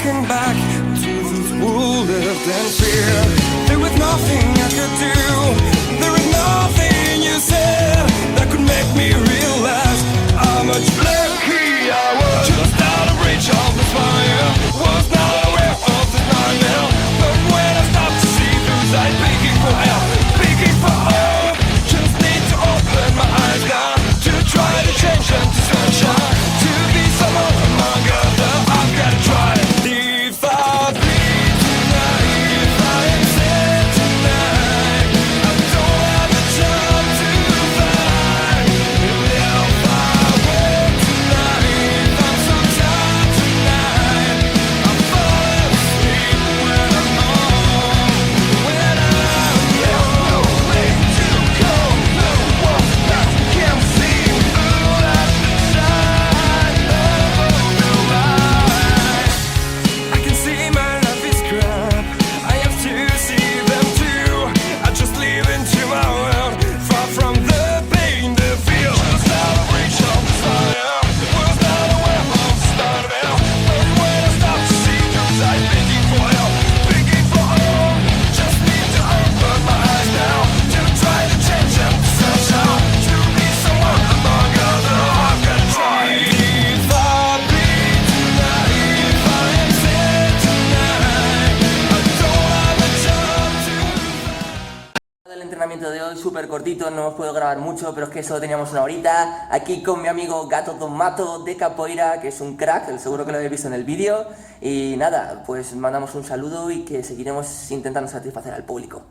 looking back to those who lived in fear. There was nothing I could do, there was nothing you said that could make me realize how much lucky I was. Just out of reach of the fire, was not aware of the nightmare. But when I stopped to see through sight, begging for help, begging for hope, just need to open my eyes now to try to change them to sunshine, to be someone among others. I've got to try. If I bleed tonight, if I am sad tonight, I don't have a job to find. If I wake tonight, I'm so tired tonight, I fall asleep when I'm home. When I'm no way to go, no one that can see through that shine of the light. I can see my life is crap, I have to see them too. I just live into my world, far from the pain, the feel. Was out of reach of the fire, was not aware of the start of hell. But when I stopped to see through sight, begging for help, begging for hope, just need to open my eyes now to try to change them to sunshine, to be someone among others. I've got to try. If I bleed tonight, if I am sad tonight, I don't have a job to. El entrenamiento de hoy súper cortito, no os puedo grabar mucho, pero es que solo teníamos una horita. Aquí con mi amigo Gato Mato de Capoeira, que es un crack, seguro que lo habéis visto en el vídeo. Y nada, pues mandamos un saludo y que seguiremos intentando satisfacer al público.